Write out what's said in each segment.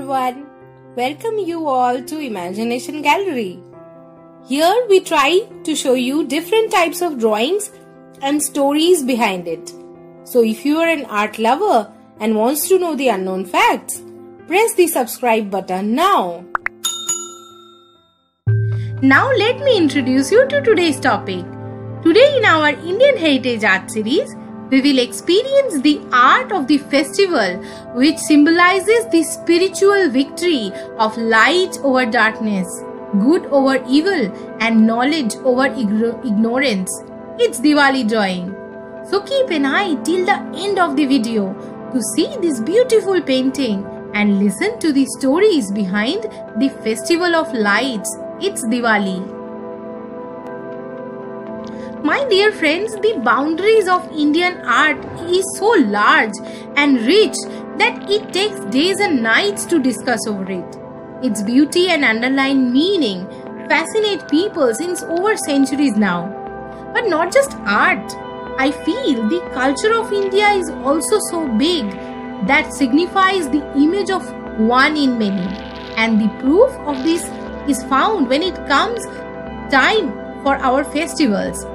everyone. Welcome you all to Imagination Gallery. Here we try to show you different types of drawings and stories behind it. So if you are an art lover and wants to know the unknown facts, press the subscribe button now. Now let me introduce you to today's topic. Today in our Indian Heritage Art Series, we will experience the art of the festival which symbolizes the spiritual victory of light over darkness, good over evil and knowledge over ignorance. It's Diwali drawing. So keep an eye till the end of the video to see this beautiful painting and listen to the stories behind the festival of lights. It's Diwali. My dear friends, the boundaries of Indian art is so large and rich that it takes days and nights to discuss over it. Its beauty and underlying meaning fascinate people since over centuries now. But not just art. I feel the culture of India is also so big that signifies the image of one in many. And the proof of this is found when it comes time for our festivals.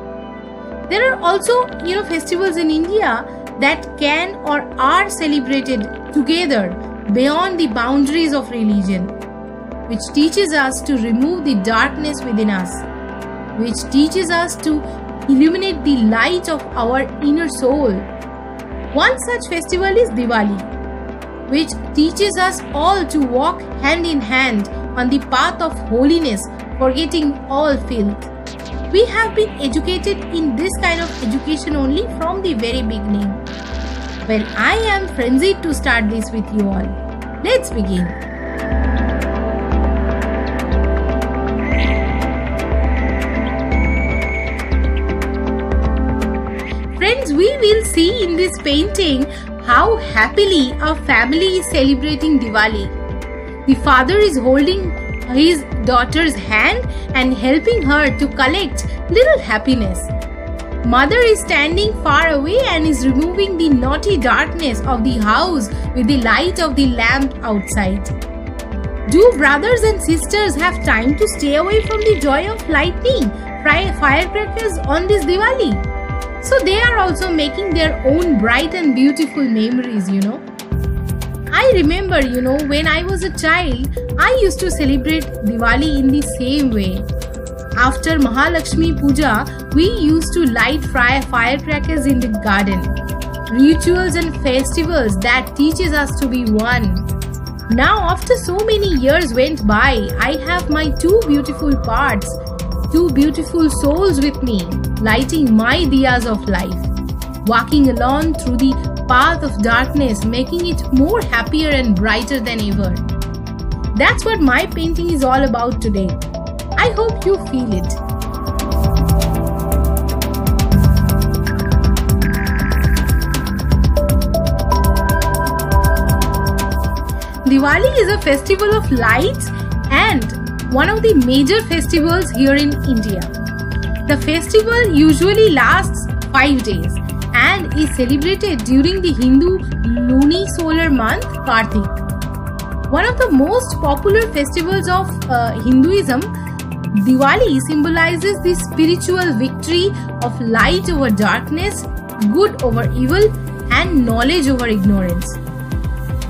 There are also, festivals in India that can or are celebrated together beyond the boundaries of religion, which teaches us to remove the darkness within us, which teaches us to illuminate the light of our inner soul. One such festival is Diwali, which teaches us all to walk hand in hand on the path of holiness, forgetting all filth. We have been educated in this kind of education only from the very beginning. Well, I am frenzied to start this with you all. Let's begin. Friends, we will see in this painting how happily a family is celebrating Diwali. The father is holding his daughter's hand and helping her to collect little happiness. Mother is standing far away and is removing the naughty darkness of the house with the light of the lamp outside. Do brothers and sisters have time to stay away from the joy of lighting firecrackers on this Diwali? So they are also making their own bright and beautiful memories, I remember, when I was a child, I used to celebrate Diwali in the same way. After Mahalakshmi Puja, we used to light firecrackers in the garden. Rituals and festivals that teaches us to be one. Now, after so many years went by, I have my two beautiful parts, two beautiful souls with me, lighting my diyas of life, walking along through the path of darkness, making it more happier and brighter than ever. That's what my painting is all about today. I hope you feel it. Diwali is a festival of lights and one of the major festivals here in India. The festival usually lasts 5 days and is celebrated during the Hindu luni-solar month Kartik. One of the most popular festivals of Hinduism, Diwali symbolizes the spiritual victory of light over darkness, good over evil and knowledge over ignorance.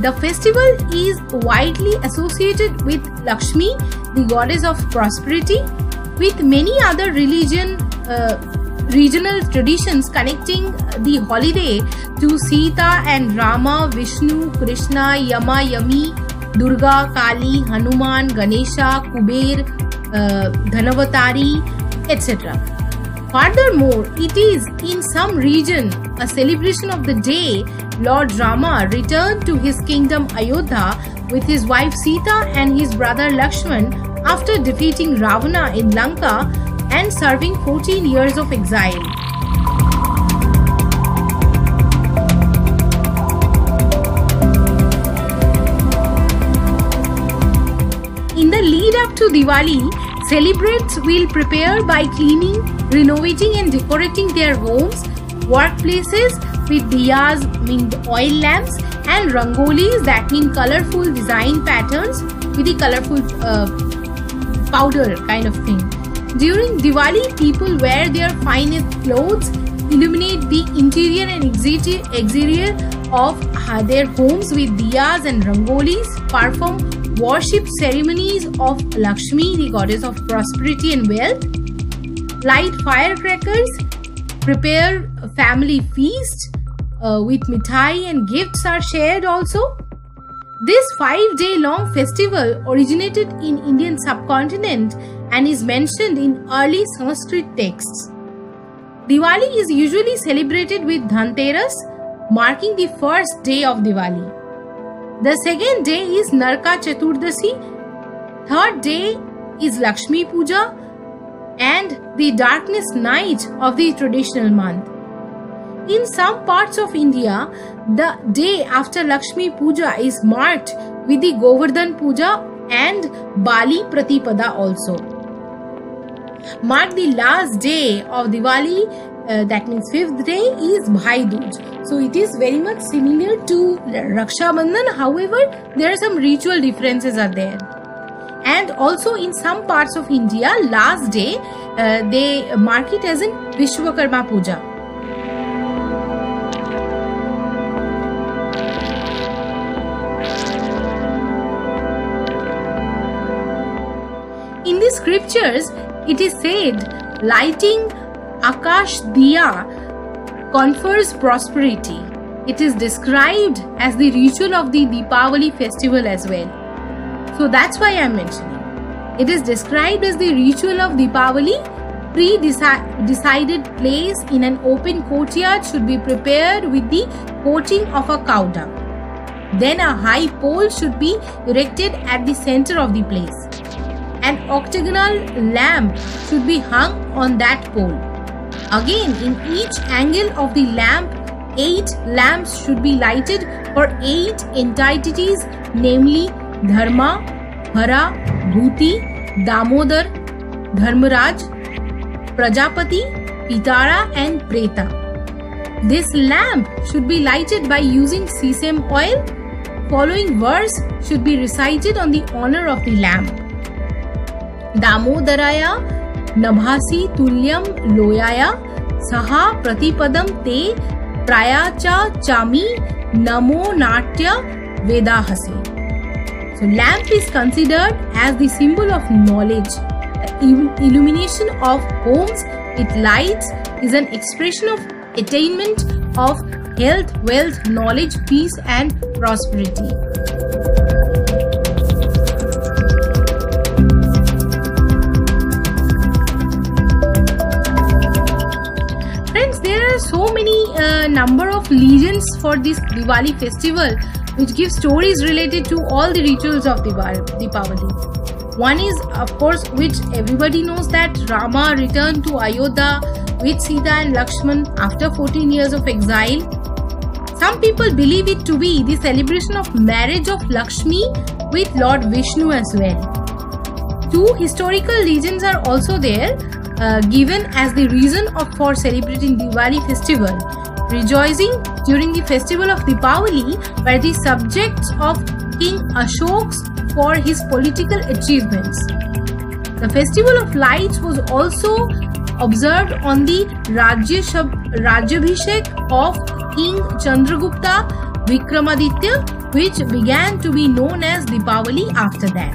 The festival is widely associated with Lakshmi, the goddess of prosperity, with many other regional traditions connecting the holiday to Sita and Rama, Vishnu, Krishna, Yama, Yami, Durga, Kali, Hanuman, Ganesha, Kuber, Dhanavatari, etc. Furthermore, it is in some region a celebration of the day Lord Rama returned to his kingdom Ayodhya with his wife Sita and his brother Lakshman after defeating Ravana in Lanka and serving 14 years of exile. In the lead up to Diwali, celebrants will prepare by cleaning, renovating and decorating their homes, workplaces, with diyas mean oil lamps, and rangolis that mean colorful design patterns with the colorful powder kind of thing. During Diwali, people wear their finest clothes, illuminate the interior and exterior of their homes with diyas and rangolis, perform worship ceremonies of Lakshmi, the goddess of prosperity and wealth, light firecrackers, prepare a family feast with mithai and gifts are shared also. This 5-day-long festival originated in Indian subcontinent and is mentioned in early Sanskrit texts. Diwali is usually celebrated with Dhanteras, marking the first day of Diwali. The second day is Naraka Chaturdasi. Third day is Lakshmi Puja and the darkest night of the traditional month. In some parts of India, the day after Lakshmi Puja is marked with the Govardhan Puja and Bali Pratipada also. Mark the last day of Diwali, that means 5th day, is Bhai Dooj. So it is very much similar to Raksha Bandhan. However, there are some ritual differences are there. And also in some parts of India, last day they mark it as in Vishwakarma Puja. In the scriptures, it is said lighting Akash Diya confers prosperity. It is described as the ritual of the Deepavali festival as well. So that's why I am mentioning. It is described as the ritual of Deepavali. Pre-decided place in an open courtyard should be prepared with the coating of a cow dung. Then a high pole should be erected at the center of the place. An octagonal lamp should be hung on that pole. Again, in each angle of the lamp, 8 lamps should be lighted for 8 entities, namely Dharma, Hara, Bhuti, Damodar, Dharmaraj, Prajapati, Pitara and Preta. This lamp should be lighted by using sesame oil. Following verse should be recited on the honor of the lamp. Damodaraya Nabhasi Tulyam Loyaya Saha Pratipadam Te Prayacha Chami Namo Natya Vedahase. So lamp is considered as the symbol of knowledge. The illumination of homes with lights is an expression of attainment of health, wealth, knowledge, peace and prosperity. Friends, there are so many number of legends for this Diwali festival which give stories related to all the rituals of Deepavali. One is, of course, which everybody knows, that Rama returned to Ayodhya with Sita and Lakshman after 14 years of exile. Some people believe it to be the celebration of marriage of Lakshmi with Lord Vishnu as well. 2 historical legends are also there, given as the reason for celebrating Diwali festival. Rejoicing during the festival of Deepavali were the subjects of King Ashok for his political achievements. The festival of lights was also observed on the Rajyabhishek of King Chandragupta Vikramaditya, which began to be known as Deepavali after that.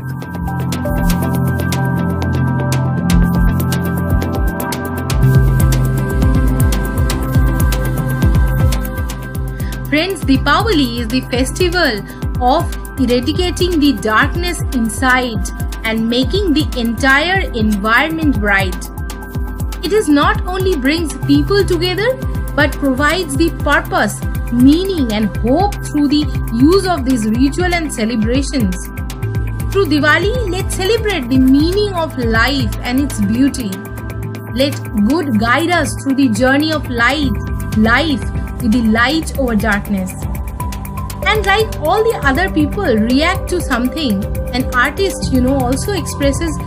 Friends, Deepavali is the festival of eradicating the darkness inside and making the entire environment bright. It is not only brings people together but provides the purpose, meaning and hope through the use of these ritual and celebrations. Through Diwali, let's celebrate the meaning of life and its beauty. Let good guide us through the journey of life with the light over darkness. And like all the other people react to something, an artist, also expresses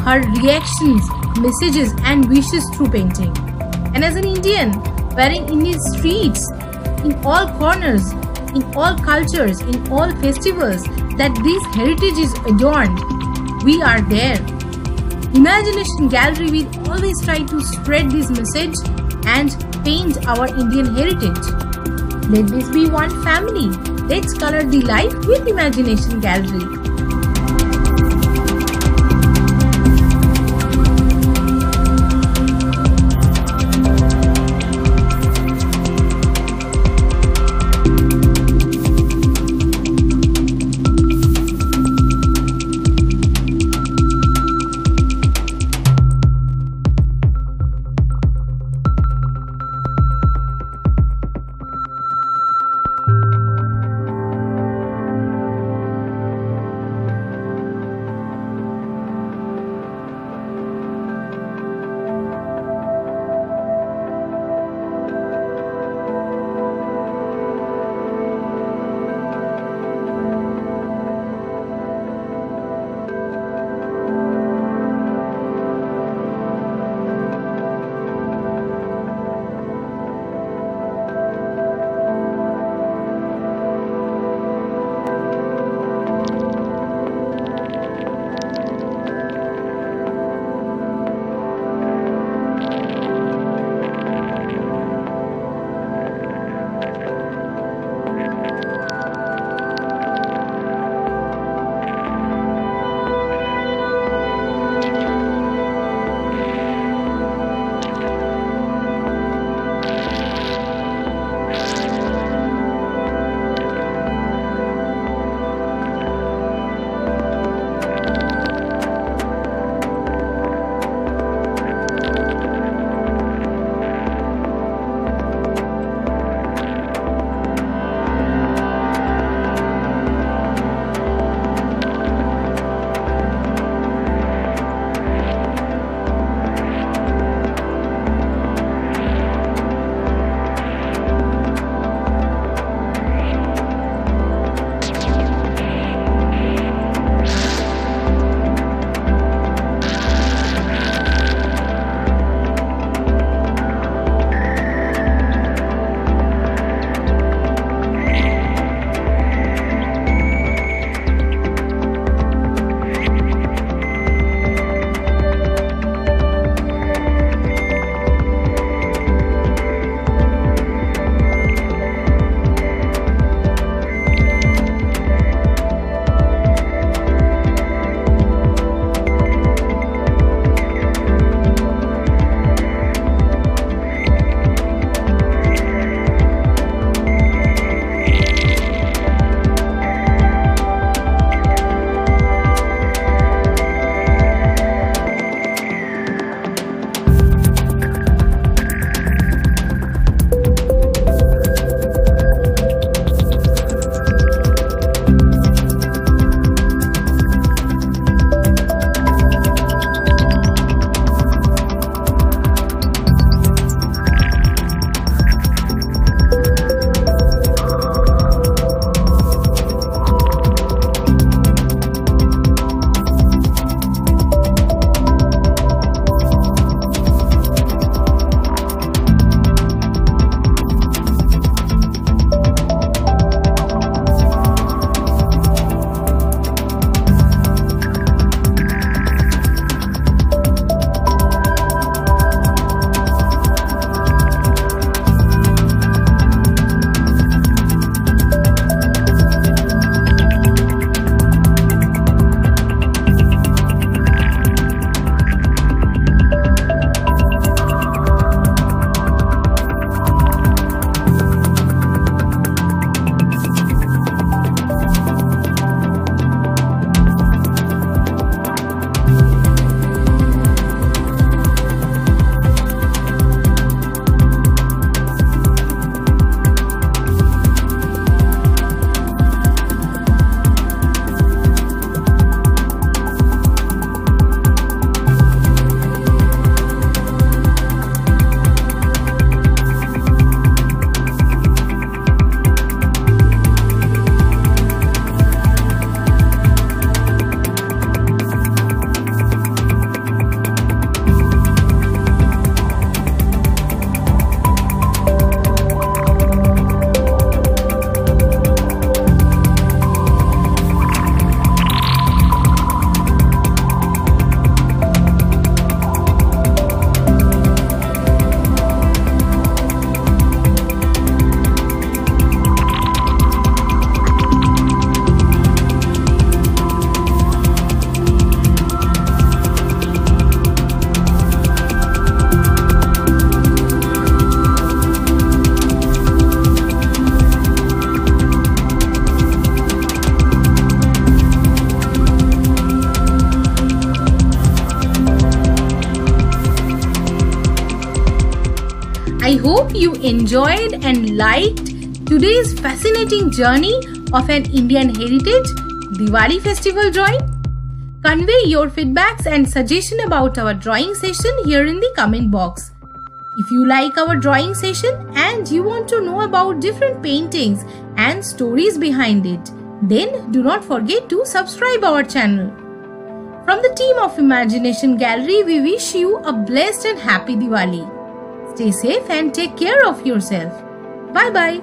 her reactions, messages and wishes through painting. And as an Indian, wearing in the streets, in all corners, in all cultures, in all festivals, that this heritage is adorned. We are there. Imagination Gallery will always try to spread this message and paint our Indian heritage. Let this be one family. Let's color the life with Imagination Gallery. hope you enjoyed and liked today's fascinating journey of an Indian heritage Diwali festival drawing. Convey your feedbacks and suggestion about our drawing session here in the comment box. If you like our drawing session and you want to know about different paintings and stories behind it, then do not forget to subscribe our channel. From the team of Imagination Gallery, we wish you a blessed and happy Diwali. Stay safe and take care of yourself. Bye bye.